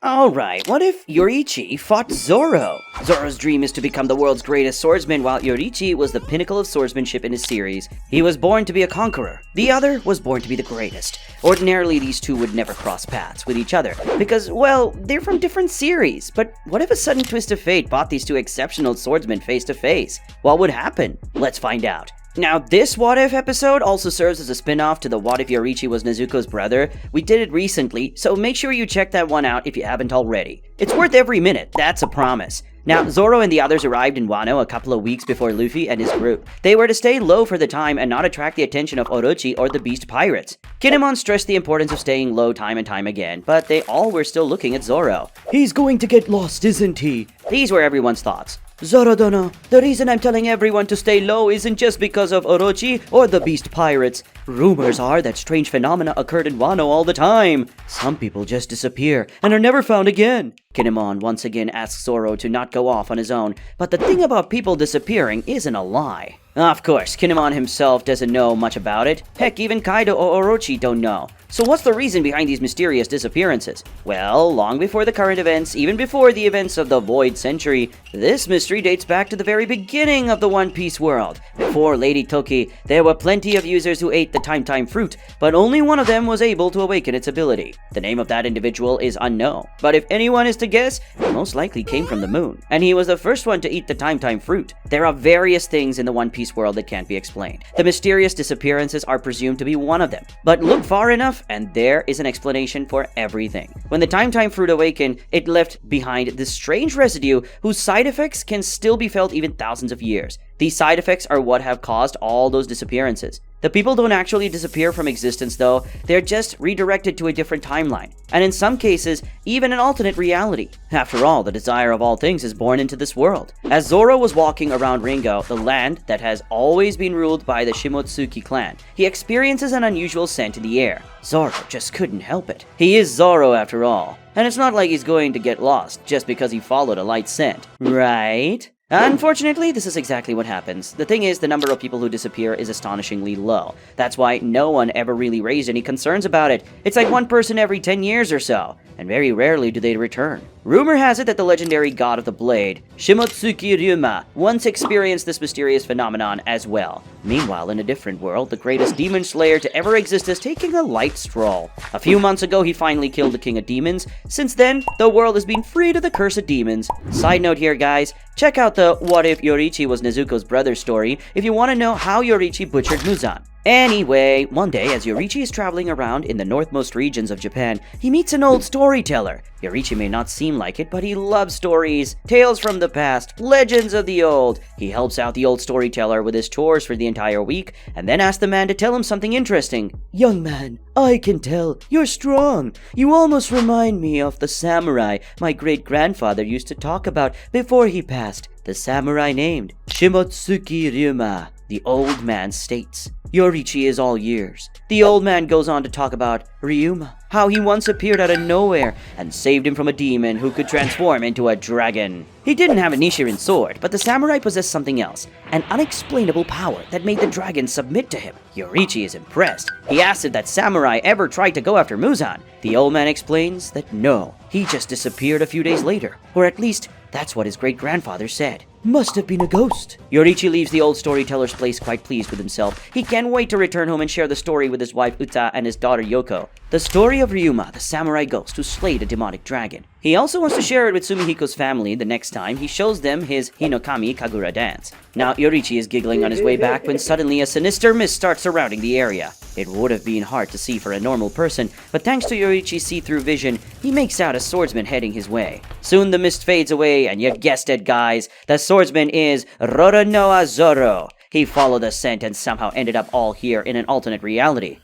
Alright, what if Yoriichi fought Zoro? Zoro's dream is to become the world's greatest swordsman, while Yoriichi was the pinnacle of swordsmanship in his series. He was born to be a conqueror. The other was born to be the greatest. Ordinarily, these two would never cross paths with each other, because, well, they're from different series. But what if a sudden twist of fate brought these two exceptional swordsmen face to face? What would happen? Let's find out. Now, this What If episode also serves as a spin-off to the What If Yoriichi was Nezuko's brother. We did it recently, so make sure you check that one out if you haven't already. It's worth every minute, that's a promise. Now, Zoro and the others arrived in Wano a couple of weeks before Luffy and his group. They were to stay low for the time and not attract the attention of Orochi or the Beast Pirates. Kinemon stressed the importance of staying low time and time again, but they all were still looking at Zoro. He's going to get lost, isn't he? These were everyone's thoughts. Zoro-dono, the reason I'm telling everyone to stay low isn't just because of Orochi or the Beast Pirates. Rumors are that strange phenomena occurred in Wano all the time. Some people just disappear and are never found again. Kinemon once again asks Zoro to not go off on his own, but the thing about people disappearing isn't a lie. Of course, Kinemon himself doesn't know much about it. Heck, even Kaido or Orochi don't know. So what's the reason behind these mysterious disappearances? Well, long before the current events, even before the events of the Void Century, this mystery dates back to the very beginning of the One Piece world. Before Lady Toki, there were plenty of users who ate the Time fruit, but only one of them was able to awaken its ability. The name of that individual is unknown, but if anyone is to guess, he most likely came from the moon, and he was the first one to eat the Time fruit. There are various things in the One Piece world that can't be explained. The mysterious disappearances are presumed to be one of them, but look far enough and there is an explanation for everything. When the Time fruit awakened, it left behind this strange residue whose side effects can still be felt even thousands of years. These side effects are what have caused all those disappearances. The people don't actually disappear from existence though, they're just redirected to a different timeline, and in some cases, even an alternate reality. After all, the desire of all things is born into this world. As Zoro was walking around Ringo, the land that has always been ruled by the Shimotsuki clan, he experiences an unusual scent in the air. Zoro just couldn't help it. He is Zoro after all, and it's not like he's going to get lost just because he followed a light scent, right? Unfortunately, this is exactly what happens. The thing is, the number of people who disappear is astonishingly low. That's why no one ever really raised any concerns about it. It's like one person every 10 years or so, and very rarely do they return. Rumor has it that the legendary god of the blade, Shimotsuki Ryuma, once experienced this mysterious phenomenon as well. Meanwhile, in a different world, the greatest demon slayer to ever exist is taking a light stroll. A few months ago, he finally killed the king of demons. Since then, the world has been freed of the curse of demons. Side note here, guys, check out the What If Yoriichi was Nezuko's brother story if you want to know how Yoriichi butchered Muzan. Anyway, one day as Yoriichi is traveling around in the northmost regions of Japan, he meets an old storyteller. Yoriichi may not seem like it, but he loves stories, tales from the past, legends of the old. He helps out the old storyteller with his chores for the entire week, and then asks the man to tell him something interesting. Young man, I can tell. You're strong. You almost remind me of the samurai my great-grandfather used to talk about before he passed. The samurai named Shimotsuki Ryuma. The old man states, Yoriichi is all ears. The old man goes on to talk about Ryuma, how he once appeared out of nowhere and saved him from a demon who could transform into a dragon. He didn't have a Nichiren sword, but the samurai possessed something else, an unexplainable power that made the dragon submit to him. Yoriichi is impressed. He asks if that samurai ever tried to go after Muzan. The old man explains that no, he just disappeared a few days later, or at least that's what his great-grandfather said. Must have been a ghost. Yoriichi leaves the old storyteller's place quite pleased with himself. He can't wait to return home and share the story with his wife Uta and his daughter Yoko. The story of Ryuma, the samurai ghost who slayed a demonic dragon. He also wants to share it with Sumihiko's family the next time he shows them his Hinokami Kagura dance. Now, Yoriichi is giggling on his way back when suddenly a sinister mist starts surrounding the area. It would have been hard to see for a normal person, but thanks to Yoriichi's see-through vision, he makes out a swordsman heading his way. Soon the mist fades away, and you guessed it, guys, the swordsman is Roronoa Zoro. He followed the scent and somehow ended up all here in an alternate reality.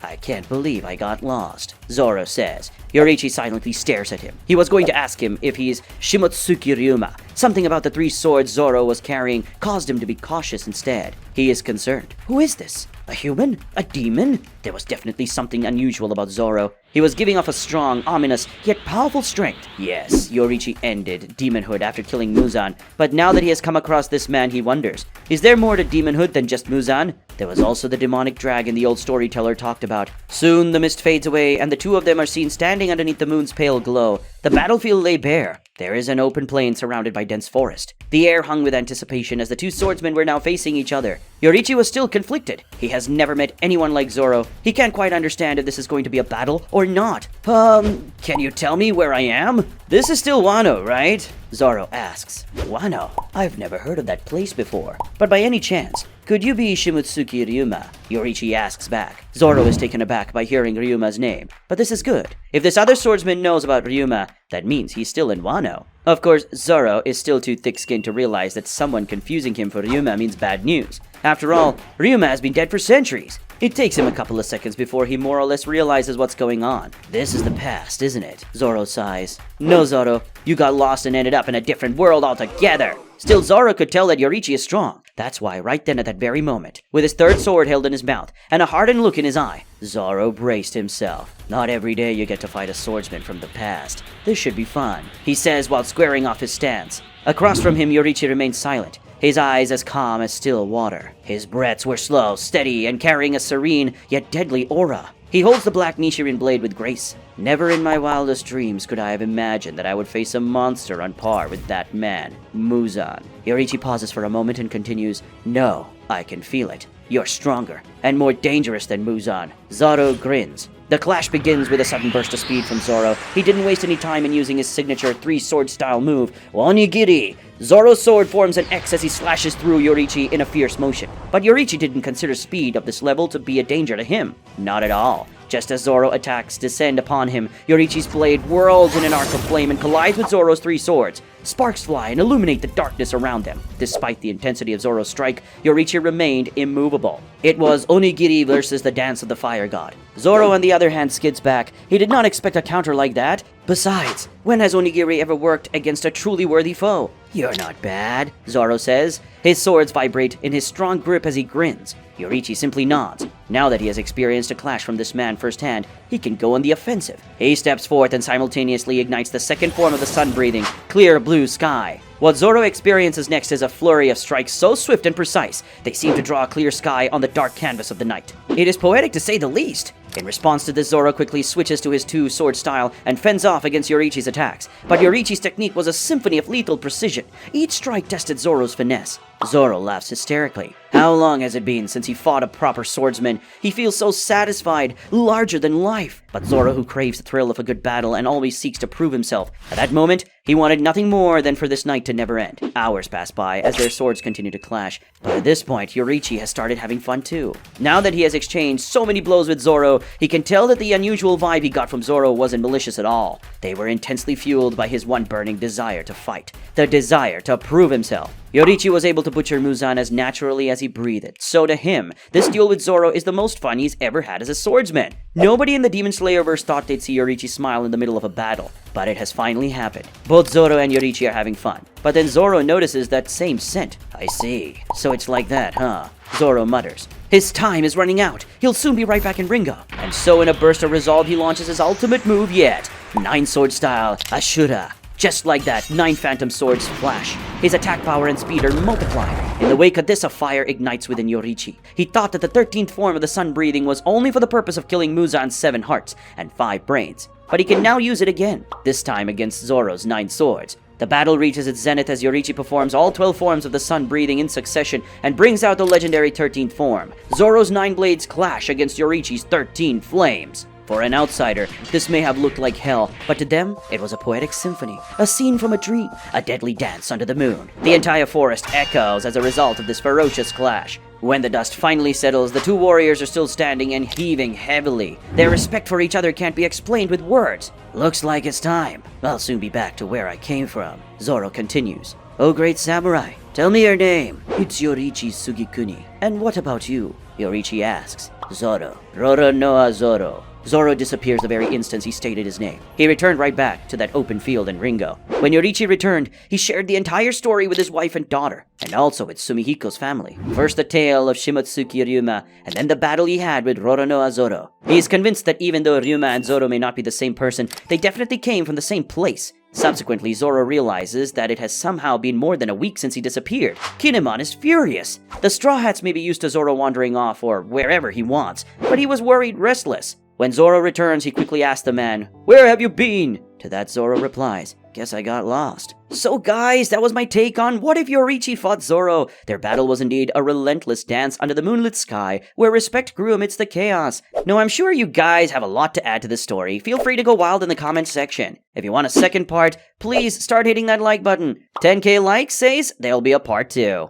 I can't believe I got lost, Zoro says. Yoriichi silently stares at him. He was going to ask him if he's Shimotsuki Ryuma. Something about the 3 swords Zoro was carrying caused him to be cautious instead. He is concerned. Who is this? A human? A demon? There was definitely something unusual about Zoro. He was giving off a strong, ominous, yet powerful strength. Yes, Yoriichi ended demonhood after killing Muzan, but now that he has come across this man, he wonders, is there more to demonhood than just Muzan? There was also the demonic dragon the old storyteller talked about. Soon the mist fades away, and the two of them are seen standing underneath the moon's pale glow. The battlefield lay bare. There is an open plain surrounded by dense forest. The air hung with anticipation as the two swordsmen were now facing each other. Yoriichi was still conflicted. He has never met anyone like Zoro. He can't quite understand if this is going to be a battle or not. Can you tell me where I am? This is still Wano, right? Zoro asks. Wano? I've never heard of that place before. But by any chance, could you be Shimotsuki Ryuma? Yoriichi asks back. Zoro is taken aback by hearing Ryuma's name. But this is good. If this other swordsman knows about Ryuma, that means he's still in Wano. Of course, Zoro is still too thick-skinned to realize that someone confusing him for Ryuma means bad news. After all, Ryuma has been dead for centuries. It takes him a couple of seconds before he more or less realizes what's going on. This is the past, isn't it? Zoro sighs. No, Zoro. You got lost and ended up in a different world altogether. Still, Zoro could tell that Yoriichi is strong. That's why right then at that very moment, with his third sword held in his mouth and a hardened look in his eye, Zoro braced himself. Not every day you get to fight a swordsman from the past. This should be fun, he says while squaring off his stance. Across from him, Yoriichi remained silent, his eyes as calm as still water. His breaths were slow, steady, and carrying a serene yet deadly aura. He holds the black Nichirin blade with grace. Never in my wildest dreams could I have imagined that I would face a monster on par with that man, Muzan. Yoriichi pauses for a moment and continues, No, I can feel it. You're stronger and more dangerous than Muzan. Zoro grins. The clash begins with a sudden burst of speed from Zoro. He didn't waste any time in using his signature three-sword style move, Onigiri. Zoro's sword forms an X as he slashes through Yoriichi in a fierce motion. But Yoriichi didn't consider speed of this level to be a danger to him. Not at all. Just as Zoro attacks descend upon him, Yoriichi's blade whirls in an arc of flame and collides with Zoro's three swords. Sparks fly and illuminate the darkness around them. Despite the intensity of Zoro's strike, Yoriichi remained immovable. It was Onigiri versus the dance of the fire god. Zoro, on the other hand, skids back. He did not expect a counter like that. Besides, when has Onigiri ever worked against a truly worthy foe? You're not bad, Zoro says. His swords vibrate in his strong grip as he grins. Yoriichi simply nods. Now that he has experienced a clash from this man firsthand, he can go on the offensive. He steps forth and simultaneously ignites the second form of the sun-breathing, clear blue sky. What Zoro experiences next is a flurry of strikes so swift and precise, they seem to draw a clear sky on the dark canvas of the night. It is poetic to say the least. In response to this, Zoro quickly switches to his two-sword style and fends off against Yoriichi's attacks. But Yoriichi's technique was a symphony of lethal precision. Each strike tested Zoro's finesse. Zoro laughs hysterically. How long has it been since he fought a proper swordsman? He feels so satisfied, larger than life. But Zoro, who craves the thrill of a good battle and always seeks to prove himself, at that moment, he wanted nothing more than for this night to never end. Hours pass by as their swords continue to clash. But at this point, Yoriichi has started having fun too. Now that he has exchanged so many blows with Zoro, he can tell that the unusual vibe he got from Zoro wasn't malicious at all. They were intensely fueled by his one burning desire to fight. The desire to prove himself. Yoriichi was able to butcher Muzan as naturally as he breathed. So to him, this duel with Zoro is the most fun he's ever had as a swordsman. Nobody in the Demon Slayerverse thought they'd see Yoriichi smile in the middle of a battle, but it has finally happened. Both Zoro and Yoriichi are having fun, but then Zoro notices that same scent. I see. So it's like that, huh? Zoro mutters. His time is running out. He'll soon be right back in Ringo. And so in a burst of resolve, he launches his ultimate move yet. 9-sword style, Ashura. Just like that, 9 phantom swords flash. His attack power and speed are multiplied. In the wake of this, a fire ignites within Yoriichi. He thought that the 13th form of the sun breathing was only for the purpose of killing Muzan's 7 hearts and 5 brains. But he can now use it again, this time against Zoro's 9 swords. The battle reaches its zenith as Yoriichi performs all 12 forms of the sun breathing in succession and brings out the legendary 13th form. Zoro's 9 blades clash against Yoriichi's 13 flames. For an outsider, this may have looked like hell, but to them, it was a poetic symphony, a scene from a dream, a deadly dance under the moon. The entire forest echoes as a result of this ferocious clash. When the dust finally settles, the two warriors are still standing and heaving heavily. Their respect for each other can't be explained with words. Looks like it's time. I'll soon be back to where I came from. Zoro continues. Oh great samurai, tell me your name. It's Yoriichi Sugikuni. And what about you? Yoriichi asks. Zoro. Roro noa Zoro. Zoro disappears the very instant he stated his name. He returned right back to that open field in Ringo. When Yoriichi returned, he shared the entire story with his wife and daughter, and also with Sumihiko's family. First the tale of Shimotsuki Ryuma, and then the battle he had with Roronoa Zoro. He is convinced that even though Ryuma and Zoro may not be the same person, they definitely came from the same place. Subsequently, Zoro realizes that it has somehow been more than a week since he disappeared. Kinemon is furious. The Straw Hats may be used to Zoro wandering off or wherever he wants, but he was worried restless. When Zoro returns, he quickly asks the man, "Where have you been?" To that Zoro replies, "Guess I got lost." So guys, that was my take on What If Yoriichi Fought Zoro. Their battle was indeed a relentless dance under the moonlit sky, where respect grew amidst the chaos. Now I'm sure you guys have a lot to add to this story. Feel free to go wild in the comments section. If you want a second part, please start hitting that like button. 10k likes says there'll be a part 2.